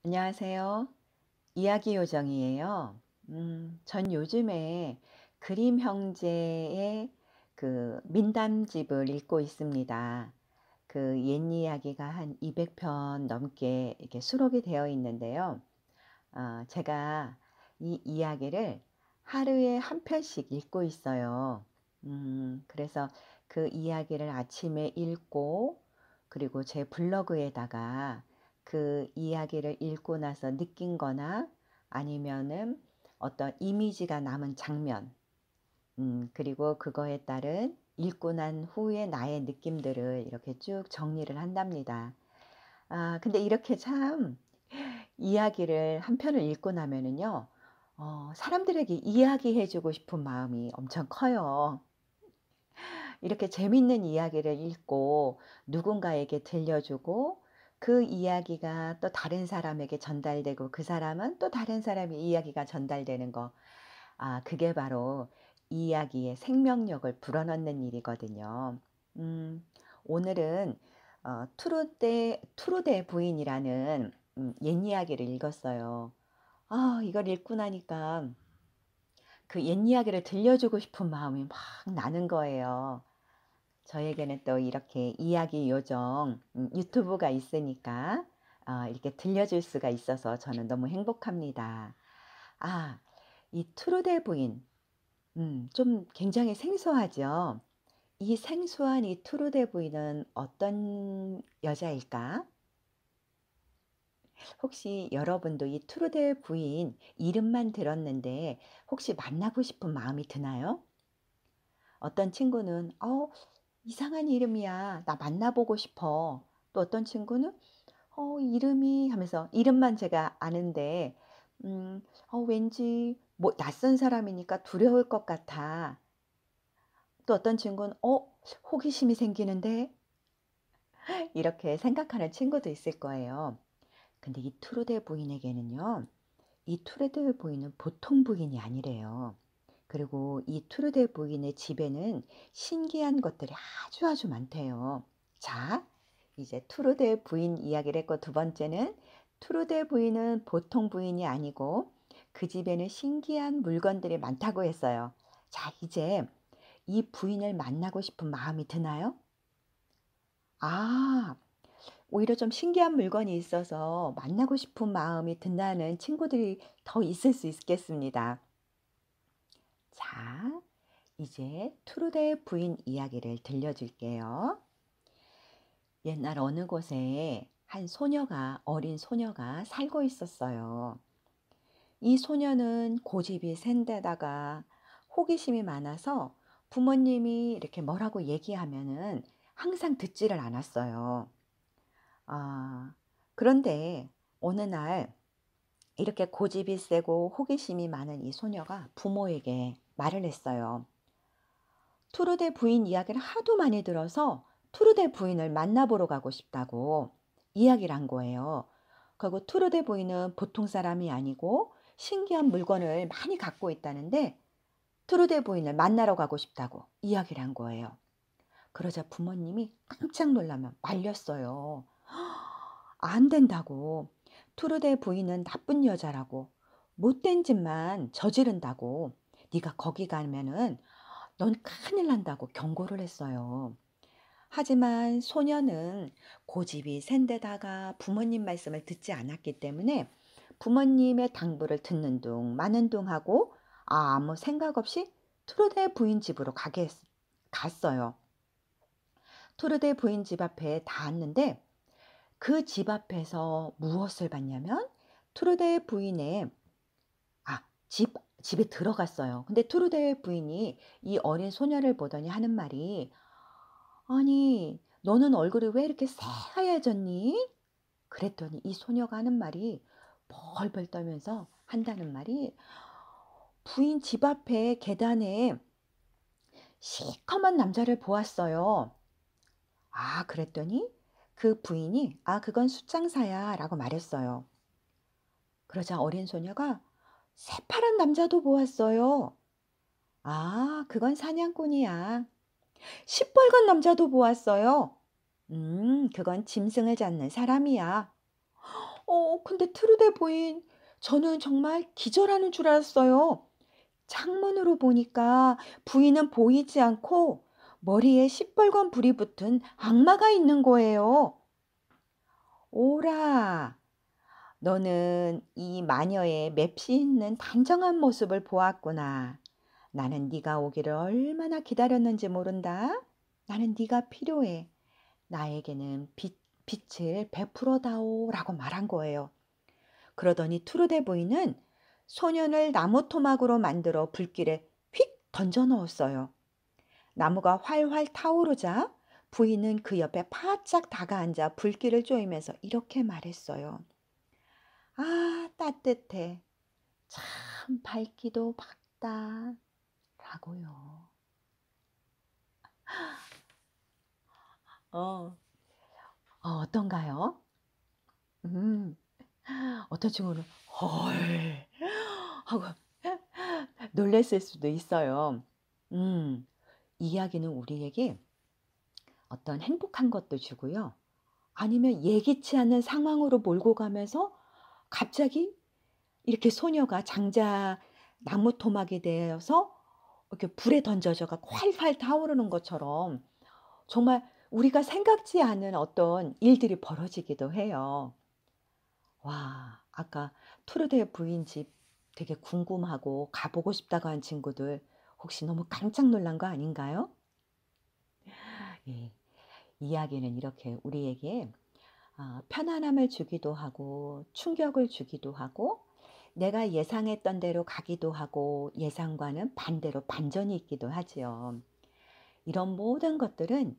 안녕하세요. 이야기 요정이에요. 전 요즘에 그림 형제의 그 민담집을 읽고 있습니다. 그 옛 이야기가 한 200편 넘게 이렇게 수록이 되어 있는데요. 제가 이 이야기를 하루에 한 편씩 읽고 있어요. 그래서 그 이야기를 아침에 읽고 그리고 제 블로그에다가 그 이야기를 읽고 나서 느낀 거나 아니면은 어떤 이미지가 남은 장면, 그리고 그거에 따른 읽고 난 후에 나의 느낌들을 이렇게 쭉 정리를 한답니다. 근데 이렇게 참 이야기를 한 편을 읽고 나면은요. 사람들에게 이야기해 주고 싶은 마음이 엄청 커요. 이렇게 재밌는 이야기를 읽고 누군가에게 들려주고 그 이야기가 또 다른 사람에게 전달되고 그 사람은 또 다른 사람의 이야기가 전달되는 거. 그게 바로 이야기의 생명력을 불어넣는 일이거든요. 음 오늘은 트루데 부인이라는 옛 이야기를 읽었어요. 이걸 읽고 나니까 그 옛 이야기를 들려주고 싶은 마음이 막 나는 거예요. 저에게는 또 이렇게 이야기 요정 유튜브가 있으니까 이렇게 들려줄 수가 있어서 저는 너무 행복합니다. 아 이 트루데 부인, 좀 굉장히 생소하죠? 이 생소한 이 트루데 부인은 어떤 여자일까? 혹시 여러분도 이 트루데 부인 이름만 들었는데 혹시 만나고 싶은 마음이 드나요? 어떤 친구는 이상한 이름이야. 나 만나보고 싶어. 또 어떤 친구는 이름이 하면서 이름만 제가 아는데 왠지 뭐 낯선 사람이니까 두려울 것 같아. 또 어떤 친구는 호기심이 생기는데 이렇게 생각하는 친구도 있을 거예요. 근데 이 트루데 부인에게는요. 이 트루데 부인은 보통 부인이 아니래요. 그리고 이 트루데 부인의 집에는 신기한 것들이 아주 아주 많대요. 자, 이제 트루데 부인 이야기를 했고 두 번째는 트루데 부인은 보통 부인이 아니고 그 집에는 신기한 물건들이 많다고 했어요. 자, 이제 이 부인을 만나고 싶은 마음이 드나요? 아, 오히려 좀 신기한 물건이 있어서 만나고 싶은 마음이 든다는 친구들이 더 있을 수 있겠습니다. 자, 이제 트루데 부인 이야기를 들려줄게요. 옛날 어느 곳에 한 소녀가, 어린 소녀가 살고 있었어요. 이 소녀는 고집이 센데다가 호기심이 많아서 부모님이 이렇게 뭐라고 얘기하면은 항상 듣지를 않았어요. 아, 그런데 어느 날 이렇게 고집이 세고 호기심이 많은 이 소녀가 부모에게 말을 했어요. 투르데 부인 이야기를 하도 많이 들어서 투르데 부인을 만나보러 가고 싶다고 이야기를 한 거예요. 그리고 투르데 부인은 보통 사람이 아니고 신기한 물건을 많이 갖고 있다는데 투르데 부인을 만나러 가고 싶다고 이야기를 한 거예요. 그러자 부모님이 깜짝 놀라며 말렸어요. 안 된다고. 투르데 부인은 나쁜 여자라고. 못된 짓만 저지른다고. 네가 거기 가면은 넌 큰일 난다고 경고를 했어요. 하지만 소녀는 고집이 센데다가 부모님 말씀을 듣지 않았기 때문에 부모님의 당부를 듣는 둥 마는 둥 하고 아무 생각 없이 투르데 부인 집으로 갔어요. 투르데 부인 집 앞에 닿았는데 그 집 앞에서 무엇을 봤냐면 투르데 부인의 집에 들어갔어요. 근데 투르데 부인이 이 어린 소녀를 보더니 하는 말이 "아니 너는 얼굴이 왜 이렇게 새하얘졌니?" 그랬더니 이 소녀가 하는 말이 벌벌 떨면서 한다는 말이 "부인 집 앞에 계단에 시커먼 남자를 보았어요." 그랬더니 그 부인이 그건 숫장사야."라고 말했어요. 그러자 어린 소녀가 "새파란 남자도 보았어요." 그건 사냥꾼이야." "시뻘건 남자도 보았어요." 그건 짐승을 잡는 사람이야." 근데 트루데 부인, 저는 정말 기절하는 줄 알았어요. 창문으로 보니까 부인은 보이지 않고 머리에 시뻘건 불이 붙은 악마가 있는 거예요. 오라, 너는 이 마녀의 맵시 있는 단정한 모습을 보았구나. 나는 네가 오기를 얼마나 기다렸는지 모른다. 나는 네가 필요해. 나에게는 빛을 베풀어 다오라고 말한 거예요. 그러더니 투르데 부인은 소년을 나무 토막으로 만들어 불길에 휙 던져 넣었어요. 나무가 활활 타오르자 부인은 그 옆에 바짝 다가앉아 불길을 쬐면서 이렇게 말했어요. 아, 따뜻해. 참 밝기도 밝다. 라고요. 어, 어떤가요? 음, 어떤 친구는 헐 하고 놀랬을 수도 있어요. 음, 이야기는 우리에게 어떤 행복한 것도 주고요. 아니면 예기치 않은 상황으로 몰고 가면서 갑자기 이렇게 소녀가 장자 나무 토막이 되어서 이렇게 불에 던져져 갖고 활활 타오르는 것처럼 정말 우리가 생각지 않은 어떤 일들이 벌어지기도 해요. 와, 아까 투르데 부인 집 되게 궁금하고 가보고 싶다고 한 친구들 혹시 너무 깜짝 놀란 거 아닌가요? 예, 이야기는 이렇게 우리에게 편안함을 주기도 하고 충격을 주기도 하고 내가 예상했던 대로 가기도 하고 예상과는 반대로 반전이 있기도 하지요. 이런 모든 것들은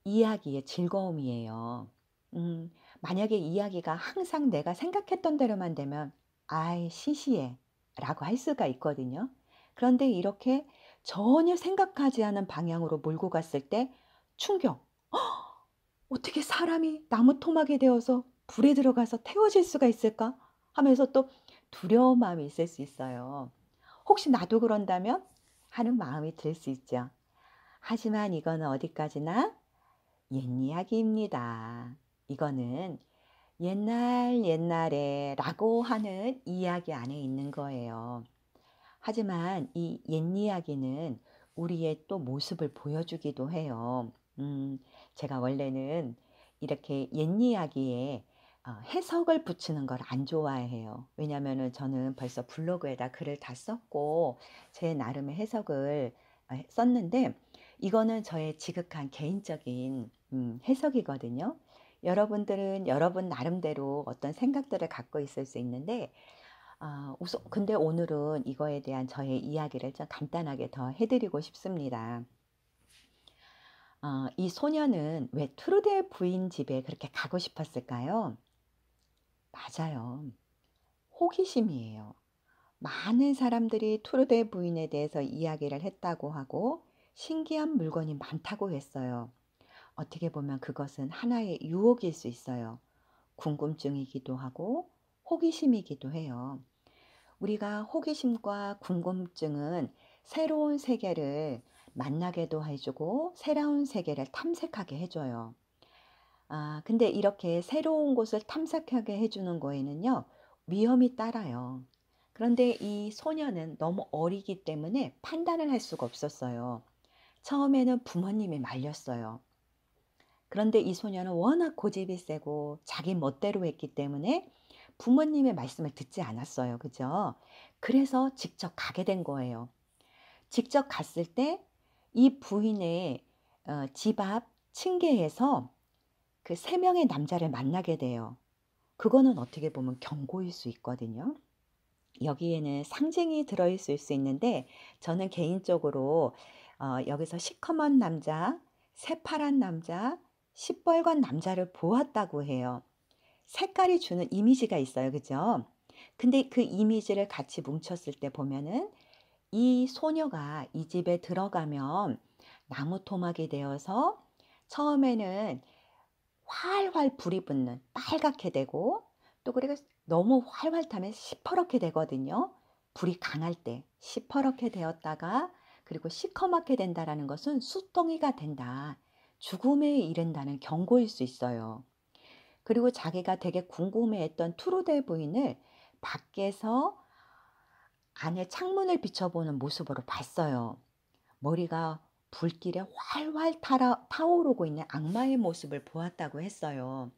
이야기의 즐거움이에요. 만약에 이야기가 항상 내가 생각했던 대로만 되면 아이 시시해 라고 할 수가 있거든요. 그런데 이렇게 전혀 생각하지 않은 방향으로 몰고 갔을 때 충격. 어떻게 사람이 나무 토막이 되어서 불에 들어가서 태워질 수가 있을까? 하면서 또 두려운 마음이 있을 수 있어요. 혹시 나도 그런다면? 하는 마음이 들 수 있죠. 하지만 이거는 어디까지나 옛 이야기입니다. 이거는 옛날 옛날에 라고 하는 이야기 안에 있는 거예요. 하지만 이 옛 이야기는 우리의 또 모습을 보여주기도 해요. 제가 원래는 이렇게 옛 이야기에 해석을 붙이는 걸 안 좋아해요. 왜냐면은 저는 벌써 블로그에다 글을 다 썼고 제 나름의 해석을 썼는데 이거는 저의 지극한 개인적인 해석이거든요. 여러분들은 여러분 나름대로 어떤 생각들을 갖고 있을 수 있는데 우선 근데 오늘은 이거에 대한 저의 이야기를 좀 간단하게 더 해 드리고 싶습니다. 이 소녀는 왜 트루데 부인 집에 그렇게 가고 싶었을까요? 맞아요. 호기심이에요. 많은 사람들이 트루데 부인에 대해서 이야기를 했다고 하고 신기한 물건이 많다고 했어요. 어떻게 보면 그것은 하나의 유혹일 수 있어요. 궁금증이기도 하고 호기심이기도 해요. 우리가 호기심과 궁금증은 새로운 세계를 만나게도 해주고 새로운 세계를 탐색하게 해줘요. 근데 이렇게 새로운 곳을 탐색하게 해주는 거에는요, 위험이 따라요. 그런데 이 소녀는 너무 어리기 때문에 판단을 할 수가 없었어요. 처음에는 부모님이 말렸어요. 그런데 이 소녀는 워낙 고집이 세고 자기 멋대로 했기 때문에 부모님의 말씀을 듣지 않았어요. 그죠? 그래서 직접 가게 된 거예요. 직접 갔을 때 이 부인의 집 앞 층계에서 그 세 명의 남자를 만나게 돼요. 그거는 어떻게 보면 경고일 수 있거든요. 여기에는 상징이 들어있을 수 있는데 저는 개인적으로 여기서 시커먼 남자, 새파란 남자, 시뻘건 남자를 보았다고 해요. 색깔이 주는 이미지가 있어요. 그죠? 근데 그 이미지를 같이 뭉쳤을 때 보면은 이 소녀가 이 집에 들어가면 나무 토막이 되어서 처음에는 활활 불이 붙는 빨갛게 되고 또 그리고 너무 활활 타면 시퍼렇게 되거든요. 불이 강할 때 시퍼렇게 되었다가 그리고 시커멓게 된다라는 것은 수동이가 된다. 죽음에 이른다는 경고일 수 있어요. 그리고 자기가 되게 궁금해했던 트루데 부인을 밖에서 안에 창문을 비춰보는 모습으로 봤어요. 머리가 불길에 활활 타오르고 있는 악마의 모습을 보았다고 했어요.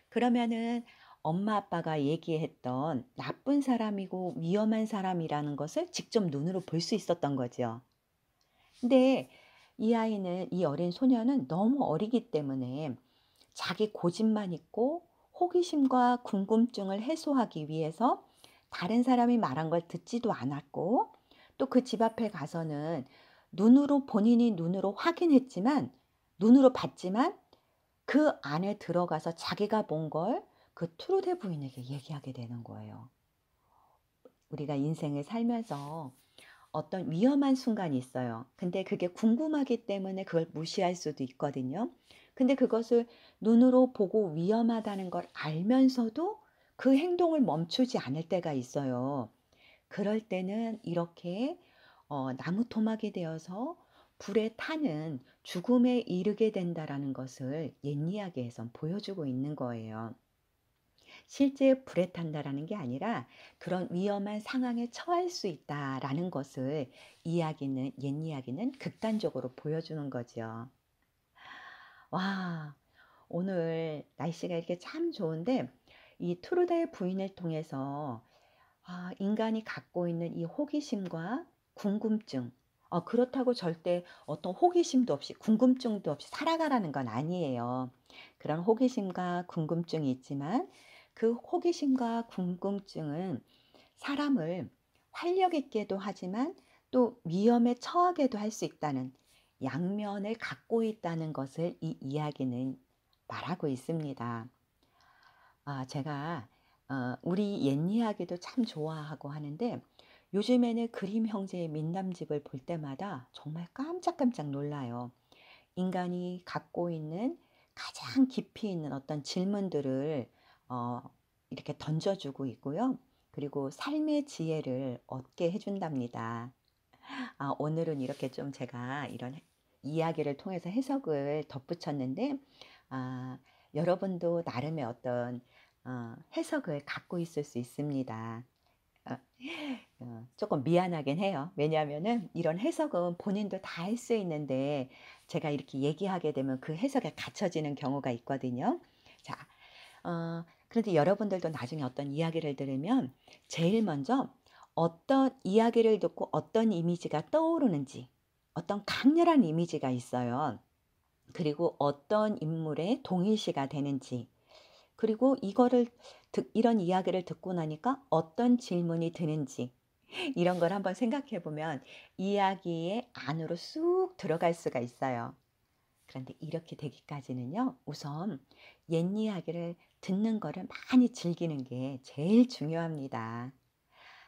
그러면은 엄마 아빠가 얘기했던 나쁜 사람이고 위험한 사람이라는 것을 직접 눈으로 볼 수 있었던 거죠. 근데 이 어린 소녀는 너무 어리기 때문에 자기 고집만 있고 호기심과 궁금증을 해소하기 위해서 다른 사람이 말한 걸 듣지도 않았고, 또 그 집 앞에 가서는 본인이 눈으로 확인했지만, 눈으로 봤지만 그 안에 들어가서 자기가 본 걸 그 트루데 부인에게 얘기하게 되는 거예요. 우리가 인생을 살면서 어떤 위험한 순간이 있어요. 근데 그게 궁금하기 때문에 그걸 무시할 수도 있거든요. 근데 그것을 눈으로 보고 위험하다는 걸 알면서도 그 행동을 멈추지 않을 때가 있어요. 그럴 때는 이렇게 나무 토막이 되어서 불에 타는 죽음에 이르게 된다라는 것을 옛 이야기에선 보여주고 있는 거예요. 실제 불에 탄다라는 게 아니라 그런 위험한 상황에 처할 수 있다라는 것을 옛 이야기는 극단적으로 보여주는 거죠. 와, 오늘 날씨가 이렇게 참 좋은데 이 트루데의 부인을 통해서 인간이 갖고 있는 이 호기심과 궁금증, 그렇다고 절대 어떤 호기심도 없이 궁금증도 없이 살아가라는 건 아니에요. 그런 호기심과 궁금증이 있지만 그 호기심과 궁금증은 사람을 활력 있게도 하지만 또 위험에 처하게도 할 수 있다는 양면을 갖고 있다는 것을 이 이야기는 말하고 있습니다. 제가 우리 옛 이야기도 참 좋아하고 하는데 요즘에는 그림 형제의 민남집을 볼 때마다 정말 깜짝깜짝 놀라요. 인간이 갖고 있는 가장 깊이 있는 어떤 질문들을 어, 이렇게 던져주고 있고요. 그리고 삶의 지혜를 얻게 해준답니다. 오늘은 이렇게 좀 제가 이런 이야기를 통해서 해석을 덧붙였는데, 아, 여러분도 나름의 어떤 해석을 갖고 있을 수 있습니다. 어, 조금 미안하긴 해요. 왜냐하면은 이런 해석은 본인도 다 할 수 있는데 제가 이렇게 얘기하게 되면 그 해석에 갇혀지는 경우가 있거든요. 자, 그런데 여러분들도 나중에 어떤 이야기를 들으면 제일 먼저 어떤 이야기를 듣고 어떤 이미지가 떠오르는지, 어떤 강렬한 이미지가 있어요. 그리고 어떤 인물의 동일시가 되는지, 그리고 이런 이야기를 듣고 나니까 어떤 질문이 드는지, 이런 걸 한번 생각해 보면 이야기의 안으로 쑥 들어갈 수가 있어요. 그런데 이렇게 되기까지는요, 우선 옛 이야기를 듣는 거를 많이 즐기는 게 제일 중요합니다.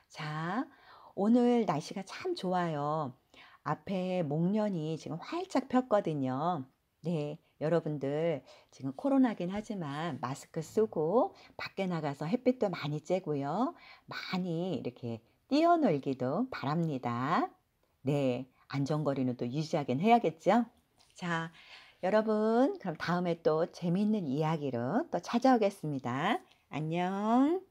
자, 오늘 날씨가 참 좋아요. 앞에 목련이 지금 활짝 폈거든요. 네, 여러분들 지금 코로나긴 하지만 마스크 쓰고 밖에 나가서 햇빛도 많이 쬐고요. 많이 이렇게 뛰어놀기도 바랍니다. 네, 안전거리는 또 유지하긴 해야겠죠? 자, 여러분, 그럼 다음에 또 재미있는 이야기로 또 찾아오겠습니다. 안녕.